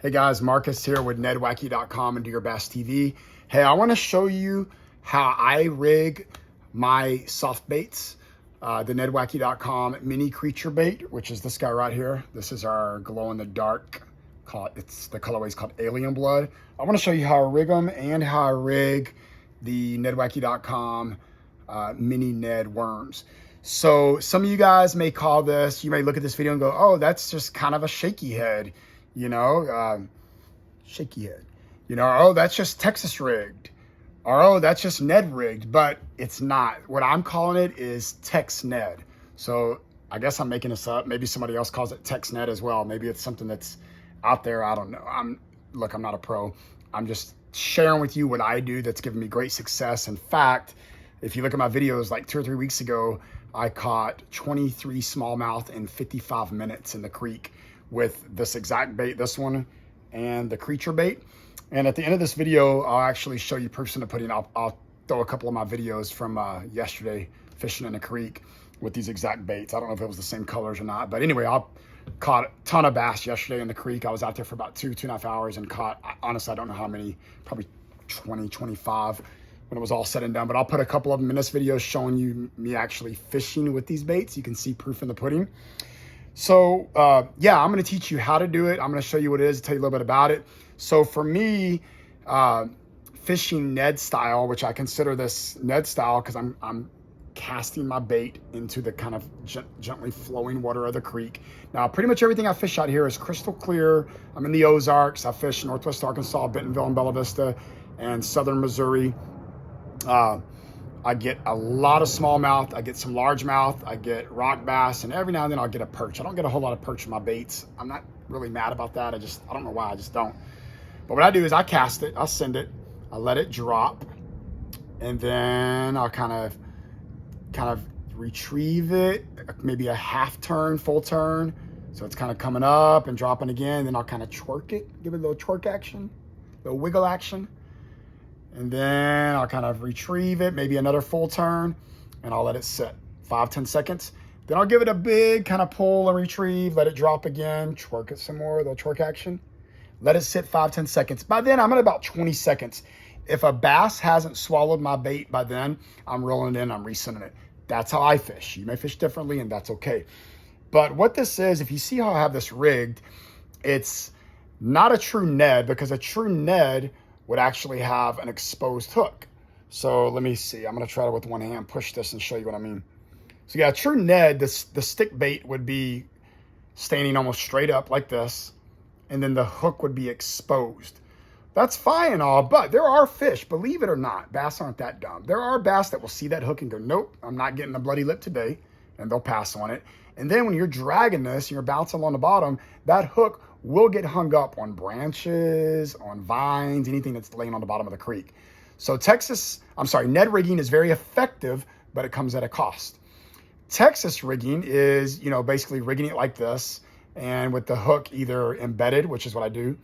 Hey guys, Marcus here with NedWacky.com and Do Your Best TV. Hey, I want to show you how I rig my soft baits. The NedWacky.com mini creature bait, which is this guy right here. This is our glow in the dark. The colorway is called Alien Blood. I want to show you how I rig them and how I rig the NedWacky.com mini Ned worms. So some of you guys may call this, you may look at this video and go, oh, that's just kind of a shaky head. Shaky head, oh, that's just Texas rigged, or oh, that's just Ned rigged, but it's not. What I'm calling it is TexNed. So I guess I'm making this up. Maybe somebody else calls it TexNed as well. Maybe it's something that's out there. I don't know. I'm not a pro. I'm just sharing with you what I do that's given me great success. In fact, if you look at my videos like 2 or 3 weeks ago, I caught 23 smallmouth in 55 minutes in the creek with this exact bait, this one, and the creature bait. And at the end of this video, I'll actually show you proofs in the pudding. I'll throw a couple of my videos from yesterday fishing in the creek with these exact baits. I don't know if it was the same colors or not, but anyway, I caught a ton of bass yesterday in the creek. I was out there for about 2.5 hours and caught, honestly, I don't know how many, probably 20, 25 when it was all said and done, but I'll put a couple of them in this video showing you me actually fishing with these baits. You can see proof in the pudding. So yeah, I'm going to teach you how to do it. I'm going to show you what it is, tell you a little bit about it. So for me, fishing Ned style, which I consider this Ned style because I'm casting my bait into the kind of gently flowing water of the creek. Now, pretty much everything I fish out here is crystal clear. I'm in the Ozarks. I fish Northwest Arkansas, Bentonville and Bella Vista, and Southern Missouri. I get a lot of smallmouth, I get some largemouth, I get rock bass, and every now and then I'll get a perch. I don't get a whole lot of perch in my baits. I'm not really mad about that. I don't know why, I just don't. But what I do is I cast it, I send it, I let it drop, and then I'll kind of retrieve it, maybe a half turn, full turn. So it's kind of coming up and dropping again. Then I'll kind of twerk it, give it a little twerk action, a little wiggle action. And then I'll kind of retrieve it, maybe another full turn, and I'll let it sit 5-10 seconds. Then I'll give it a big kind of pull and retrieve, let it drop again, twerk it some more, a little twerk action. Let it sit 5-10 seconds. By then, I'm at about 20 seconds. If a bass hasn't swallowed my bait by then, I'm rolling it in, I'm resending it. That's how I fish. You may fish differently, and that's okay. But what this is, if you see how I have this rigged, it's not a true Ned, because a true Ned would actually have an exposed hook. So let me see. I'm going to try to, with one hand, push this and show you what I mean. So yeah, true Ned, the stick bait would be standing almost straight up like this, and then the hook would be exposed. That's fine and all, but there are fish, believe it or not, bass aren't that dumb. There are bass that will see that hook and go, nope, I'm not getting a bloody lip today, and they'll pass on it. And then when you're dragging this and you're bouncing along the bottom, that hook will get hung up on branches, on vines, anything that's laying on the bottom of the creek. So Ned rigging is very effective, but it comes at a cost. Texas rigging is, basically rigging it like this, and with the hook either embedded, which is what I do,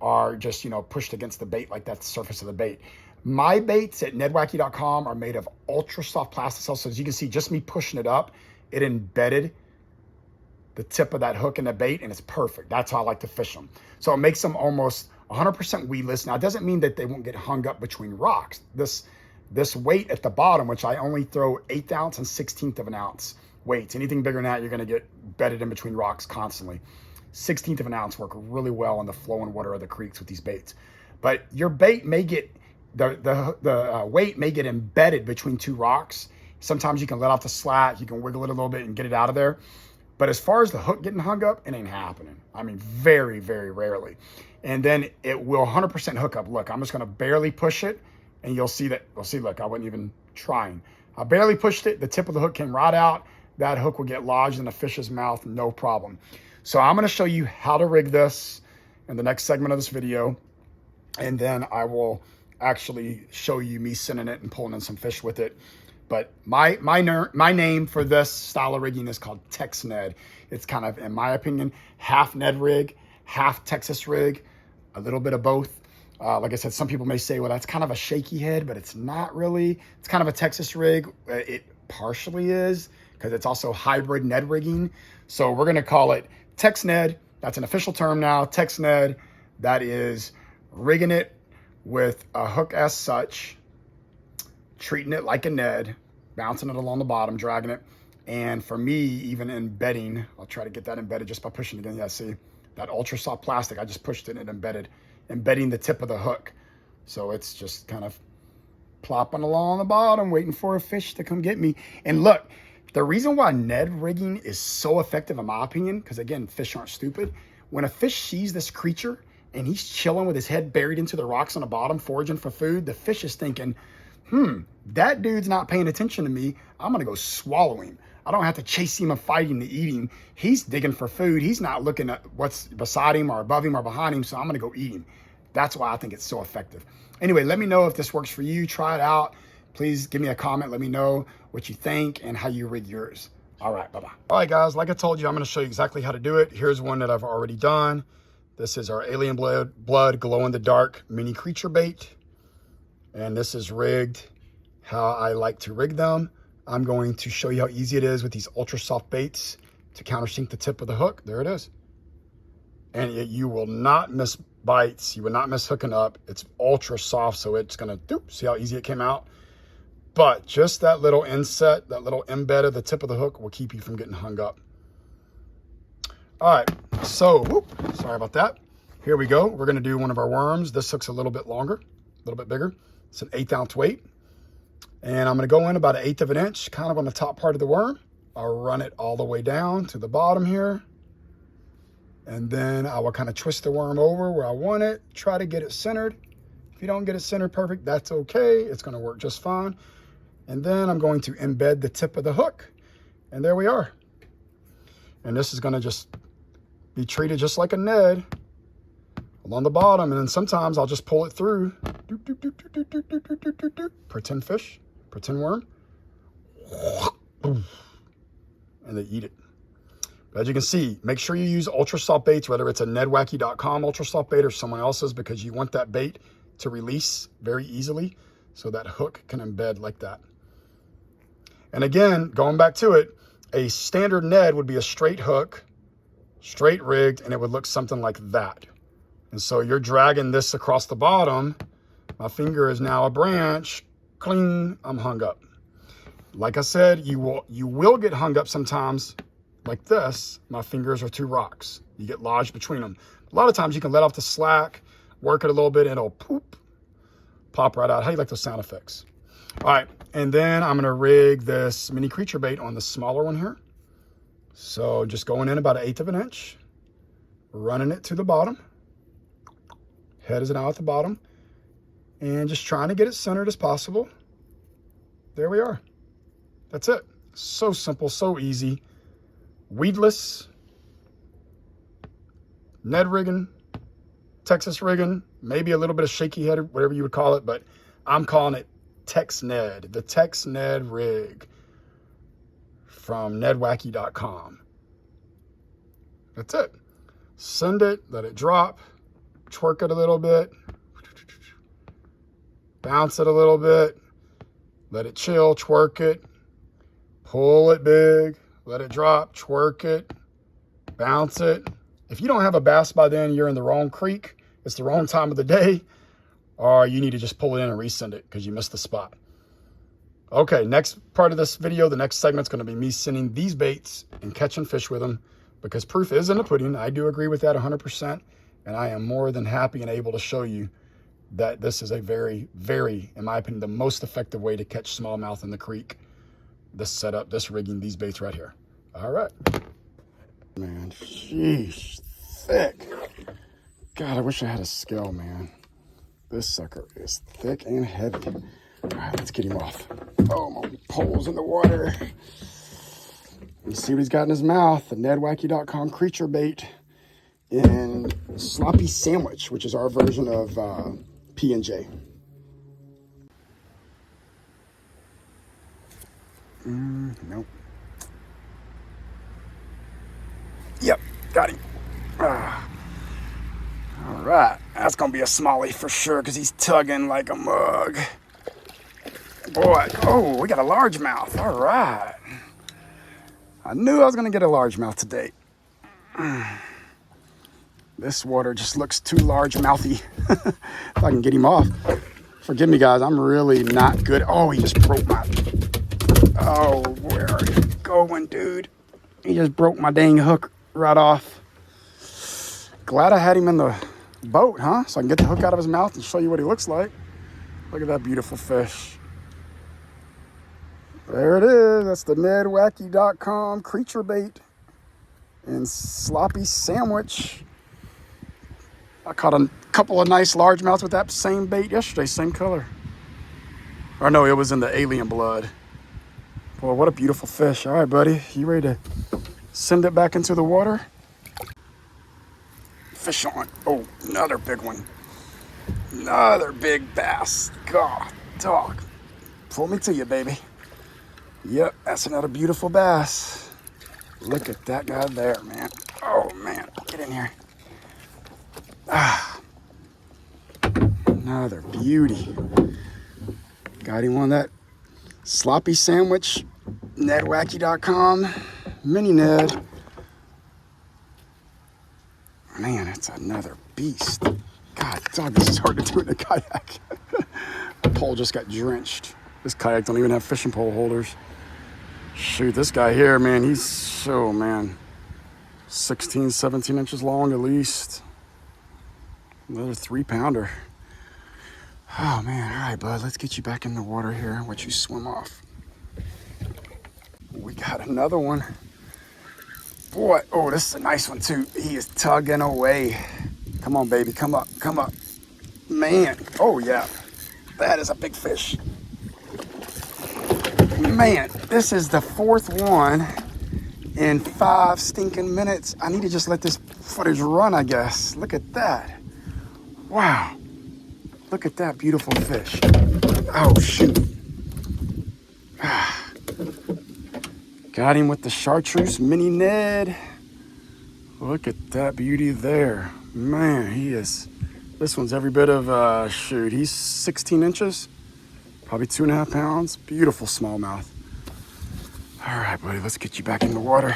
or just, pushed against the bait like that's the surface of the bait. My baits at NedWacky.com are made of ultra soft plastic cells. So as you can see, just me pushing it up, it embedded the tip of that hook in the bait, and it's perfect. That's how I like to fish them. So it makes them almost 100% weedless. Now, it doesn't mean that they won't get hung up between rocks. This weight at the bottom, which I only throw 1/8 ounce and 1/16 of an ounce weights. Anything bigger than that, you're going to get bedded in between rocks constantly. 1/16 of an ounce work really well in the flowing water of the creeks with these baits. But your bait may get, the weight may get embedded between two rocks. Sometimes you can let off the slat, you can wiggle it a little bit and get it out of there. But as far as the hook getting hung up, it ain't happening. I mean, very, very rarely. And then it will 100% hook up. Look, I'm just going to barely push it, and you'll see, look, I wasn't even trying. I barely pushed it. The tip of the hook came right out. That hook will get lodged in the fish's mouth, no problem. So I'm going to show you how to rig this in the next segment of this video. And then I will actually show you me sending it and pulling in some fish with it. But my name for this style of rigging is called TexNed. It's kind of, in my opinion, half Ned rig, half Texas rig, a little bit of both. Like I said, some people may say, well, that's kind of a shaky head, but it's not really. It's kind of a Texas rig. It partially is, because it's also hybrid Ned rigging. So we're going to call it TexNed. That's an official term now, TexNed. That is rigging it with a hook as such, treating it like a Ned, bouncing it along the bottom, dragging it. And for me, even embedding, I'll try to get that embedded just by pushing it again. Yeah, see, that ultra soft plastic, I just pushed it and embedding the tip of the hook. So it's just kind of plopping along the bottom, waiting for a fish to come get me. And look, the reason why Ned rigging is so effective, in my opinion, because again, fish aren't stupid. When a fish sees this creature and he's chilling with his head buried into the rocks on the bottom, foraging for food, the fish is thinking, that dude's not paying attention to me. I'm gonna go swallow him. I don't have to chase him and fight him to eat him. He's digging for food. He's not looking at what's beside him or above him or behind him, so I'm gonna go eat him. That's why I think it's so effective. Anyway, let me know if this works for you. Try it out. Please give me a comment. Let me know what you think and how you rig yours. All right, bye-bye. All right, guys, like I told you, I'm gonna show you exactly how to do it. Here's one that I've already done. This is our alien blood glow-in-the-dark mini creature bait. And this is rigged how I like to rig them. I'm going to show you how easy it is with these ultra soft baits to countersink the tip of the hook. There it is. And you will not miss bites. You will not miss hooking up. It's ultra soft, so it's gonna, see how easy it came out? But just that little inset, that little embed of the tip of the hook will keep you from getting hung up. All right, so, sorry about that. Here we go. We're gonna do one of our worms. This hook's a little bit longer, a little bit bigger. It's an 1/8 ounce weight. And I'm gonna go in about 1/8 of an inch, kind of on the top part of the worm. I'll run it all the way down to the bottom here. And then I will kind of twist the worm over where I want it, try to get it centered. If you don't get it centered perfect, that's okay. It's gonna work just fine. And then I'm going to embed the tip of the hook. And there we are. And this is gonna just be treated just like a Ned along the bottom. And then sometimes I'll just pull it through. Pretend fish, pretend worm. And they eat it. But as you can see, make sure you use ultra soft baits, whether it's a nedwacky.com ultra soft bait or someone else's, because you want that bait to release very easily so that hook can embed like that. And again, going back to it, a standard Ned would be a straight hook, straight rigged, and it would look something like that. And so you're dragging this across the bottom. My finger is now a branch. Cling, I'm hung up. Like I said, you will get hung up sometimes like this. My fingers are two rocks. You get lodged between them. A lot of times you can let off the slack, work it a little bit, and it'll pop right out. How do you like those sound effects? All right, and then I'm gonna rig this mini creature bait on the smaller one here. So just going in about 1/8 of an inch, running it to the bottom. Head is now at the bottom, and just trying to get it centered as possible. There we are. That's it. So simple, so easy. Weedless, Ned rigging, Texas rigging, maybe a little bit of shaky head, whatever you would call it, but I'm calling it TexNed, the TexNed rig from nedwacky.com. That's it. Send it, let it drop, twerk it a little bit, bounce it a little bit, let it chill, twerk it, pull it big, let it drop, twerk it, bounce it. If you don't have a bass by then, you're in the wrong creek, it's the wrong time of the day, or you need to just pull it in and resend it because you missed the spot. Okay, next part of this video, the next segment's going to be me sending these baits and catching fish with them, because proof is in the pudding. I do agree with that 100%, and I am more than happy and able to show you that this is a very, very, in my opinion, the most effective way to catch smallmouth in the creek. This setup, this rigging, these baits right here. All right. Man, sheesh, thick. God, I wish I had a scale, man. This sucker is thick and heavy. All right, let's get him off. Oh, my pole's in the water. You see what he's got in his mouth, the nedwacky.com creature bait in sloppy sandwich, which is our version of P&J. Nope. Yep, got him. All right, that's gonna be a smallie for sure because he's tugging like a mug. Boy, oh, we got a largemouth. All right. I knew I was gonna get a largemouth today. This water just looks too large-mouthy. If I can get him off. Forgive me, guys. I'm really not good. Oh, he just broke my... Oh, where are you going, dude? He just broke my dang hook right off. Glad I had him in the boat, huh? So I can get the hook out of his mouth and show you what he looks like. Look at that beautiful fish. There it is. That's the NedWacky.com creature bait and sloppy sandwich. I caught a couple of nice largemouths with that same bait yesterday, same color. Or no, it was in the alien blood. Boy, what a beautiful fish. All right, buddy, you ready to send it back into the water? Fish on. Oh, another big one. Another big bass. God, dog. Pull me to you, baby. Yep, that's another beautiful bass. Look at that guy there, man. Oh, man, get in here. Ah, another beauty. Got him on that sloppy sandwich, NedWacky.com, mini Ned. Man, it's another beast. God, dog, this is hard to do in a kayak. The pole just got drenched. This kayak don't even have fishing pole holders. Shoot, this guy here, man, he's so, man, 16, 17 inches long at least. Another 3-pounder. Oh, man. All right, bud. Let's get you back in the water here and let you swim off. We got another one. Boy, oh, this is a nice one, too. He is tugging away. Come on, baby. Come up. Come up. Man. Oh, yeah. That is a big fish. Man, this is the 4th one in 5 stinking minutes. I need to just let this footage run, I guess. Look at that. Wow. Look at that beautiful fish. Oh, shoot. Got him with the chartreuse mini Ned. Look at that beauty there. Man, he is... This one's every bit of, shoot, he's 16 inches. Probably 2.5 pounds. Beautiful smallmouth. All right, buddy, let's get you back in the water.